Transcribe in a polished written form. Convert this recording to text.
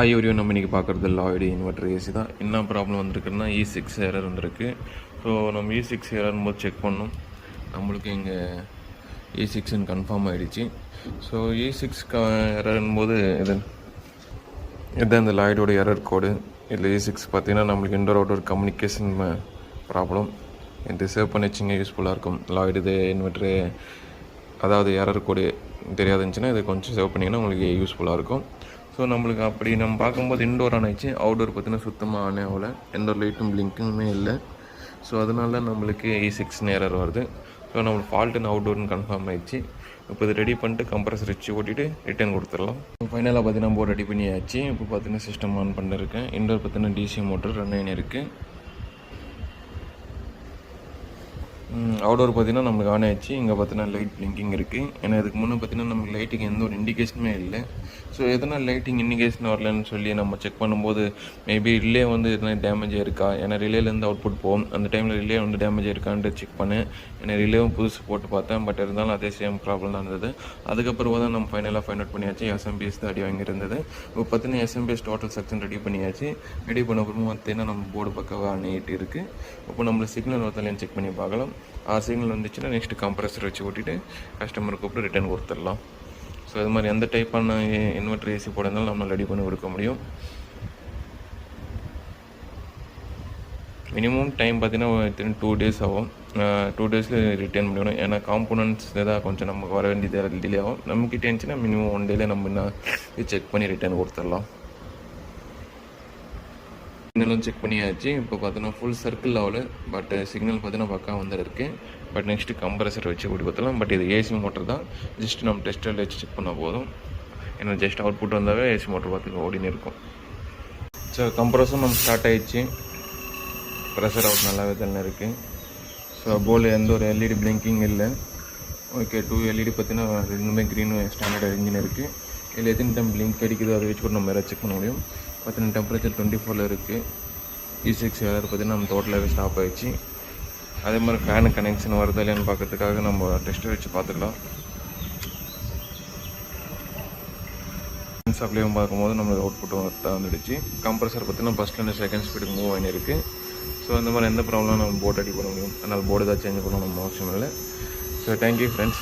ஐயோரியும் நம்ம இன்றைக்கி பார்க்குறது லாய்டு இன்வெர்டர் ஏசி தான். என்ன ப்ராப்ளம் வந்திருக்குன்னா E6 எரர் வந்திருக்கு. ஸோ நம்ம E6 எரர்னு போது செக் பண்ணோம். நம்மளுக்கு இங்கே E6ன்னு கன்ஃபார்ம் ஆகிடுச்சு. ஸோ E6 எரர்னும் போது இதுதான் இந்த லாய்டோட எரர் கோடு. இதில் E6 பார்த்தீங்கன்னா நம்மளுக்கு இன்டோர் அவுட்டோர் கம்யூனிகேஷன் ப்ராப்ளம். இது சேவ் பண்ணி வச்சிங்க யூஸ்ஃபுல்லாக இருக்கும். லாய்டு இது இன்வெர்டரு அதாவது எரர் கோடு தெரியாதுச்சுன்னா இது கொஞ்சம் சேவ் பண்ணிங்கன்னா உங்களுக்கு யூஸ்ஃபுல்லாக இருக்கும். ஸோ நம்மளுக்கு அப்படி நம்ம பார்க்கும்போது இன்டோர் ஆன் ஆயிடுச்சு. அவுட்டோர் பார்த்தீங்கன்னா சுத்தமாக ஆனே ஆகல, எந்த ஒரு லைட்டும் பிளிங்க்குமே இல்லை. ஸோ அதனால நம்மளுக்கு E6 எரர் வருது. ஸோ நம்மளுக்கு ஃபால்ட்டுன்னு அவுட்டோர்னு கன்ஃபார்ம் ஆகிடுச்சு. இப்போ இது ரெடி பண்ணிட்டு கம்ப்ரஸர் வச்சு ஓட்டிட்டு ரிட்டர்ன் கொடுத்துடலாம். ஃபைனலாக பார்த்தீங்கன்னா போர்டு ரெடி பண்ணியாச்சு. இப்போ பார்த்தீங்கன்னா சிஸ்டம் ஆன் பண்ணிருக்கேன். இன்டோர் பார்த்தீங்கன்னா டிசி மோட்டர் ரன் ஆகினு இருக்குது. அவுட்டோர் பார்த்தீங்கன்னா நம்மளுக்கு ஆன் ஆயிடுச்சு. இங்கே பார்த்தீங்கன்னா லைட் பிளிங்கிங் இருக்குது. ஏன்னா இதுக்கு முன்னே பார்த்தீங்கன்னா நமக்கு லைட்டுக்கு எந்த ஒரு இண்டிகேஷனுமே இல்லை. ஸோ எதனால் லைட்டிங் இண்டிகேஷன் வரலன்னு சொல்லி நம்ம செக் பண்ணும்போது மேபி ரிலே வந்து எதனா டேமேஜ் இருக்கா, ஏன்னா ரிலேலேருந்து அவுட்புட் போகும். அந்த டைமில் ரிலே வந்து டேமேஜ் இருக்கான்ட்டு செக் பண்ணேன். ஏன்னா ரிலேவும் புதுசு போட்டு பார்த்தேன். பட் இருந்தாலும் அதே சேம் ப்ராப்ளம் தான் இருந்தது. அதுக்கப்புறம் தான் நம்ம ஃபைனலாக ஃபைண்ட் அவுட் பண்ணியாச்சு. SMPS தான் அடி வாங்கியிருந்தது. இப்போ பார்த்தீங்கன்னா SMPS டோட்டல் செக்ஷன் ரெடி பண்ணியாச்சு. ரெடி பண்ண அப்புறமா பார்த்தீங்கன்னா நம்ம போர்டு பக்கவாக நீட்டு இருக்குது. இப்போ நம்மளுக்கு சிக்னல் வரலைன்னு செக் பண்ணி பார்க்கலாம். சிக்னல் வந்துச்சுன்னா நெக்ஸ்ட்டு கம்ப்ரஸர் வச்சு ஓட்டிட்டு கஸ்டமர் கூப்பிட்டு ரிட்டர்ன் கொடுத்துடலாம். ஸோ இது மாதிரி எந்த டைப்பான இன்வெர்டர் ஏசி போடுறதுனால நம்ம ரெடி பண்ணி கொடுக்க முடியும். மினிமம் டைம் பார்த்தீங்கன்னா 2 days ஆகும். 2 daysல ரிட்டர்ன் பண்ணிடணும். ஏன்னா காம்போனன்ட்ஸ் ஏதாவது கொஞ்சம் நமக்கு வர வேண்டியது டிலே ஆகும். நம்மக்கிட்ட இருந்துச்சுன்னா மினிமம் 1 dayல நம்ம செக் பண்ணி ரிட்டர்ன் கொடுத்துடலாம். சிக்னலும் செக் பண்ணியாச்சு. இப்போ பார்த்தீங்கன்னா ஃபுல் சர்க்கிள் ஆகல, பட் சிக்னல் பார்த்தீங்கன்னா பக்கா வந்துருக்கு. பட் நெக்ஸ்ட்டு கம்ப்ரஸர் வச்சு ஓடி பார்த்தலாம். பட் இது ஏசி மோட்டர் தான். ஜஸ்ட் நம்ம டெஸ்டரில் வச்சு செக் பண்ணால் போதும். ஏன்னா ஜஸ்ட் அவுட்புட் வந்தாவே ஏசி மோட்டர் பார்த்துக்க ஓடினு இருக்கும். ஸோ கம்ப்ரஸரும் நம்ம ஸ்டார்ட் ஆகிடுச்சு. ப்ரெஷர் அவுட் நல்லாவே தானே இருக்குது. ஸோ போர்டில் எந்த ஒரு LED பிளிங்கிங் இல்லை. ஓகே, 2 LED பார்த்தீங்கன்னா ரெண்டுமே க்ரீன் ஸ்டாண்டர்ட் இன்ஜின் இருக்குது. இதில் எத்தனை டைம் பிளிங்க் அடிக்குதோ அதை வச்சு கூட நம்ம வேறு செக் பண்ண முடியும். பார்த்தீங்கன்னா டெம்பரேச்சர் 24 இருக்குது. E6 எரர் பார்த்தீங்கன்னா நம்ம டோட்டலாகவே ஸ்டாப் ஆகிடுச்சு. அதே மாதிரி ஃபேனு கனெக்ஷன் வருதா இல்லையான்னு பார்க்கறதுக்காக நம்ம டெஸ்ட்டை வச்சு பார்த்துக்கலாம். சப்ளையும் பார்க்கும்போது நம்மளுக்கு அவுட்புட்டும் வந்துடுச்சு. கம்ப்ரஸர் பார்த்தீங்கன்னா ஃபஸ்ட்லேருந்து செகண்ட் ஸ்பீடுக்கு மூவ் ஆகி இருக்குது. ஸோ இந்த மாதிரி எந்த ப்ராப்ளம் நம்ம போர்டு ரெடி பண்ண முடியும். அதனால் போர்டு தான் சேஞ்ச் பண்ணணும் நம்ம அவசியம் இல்லை. So thank you friends.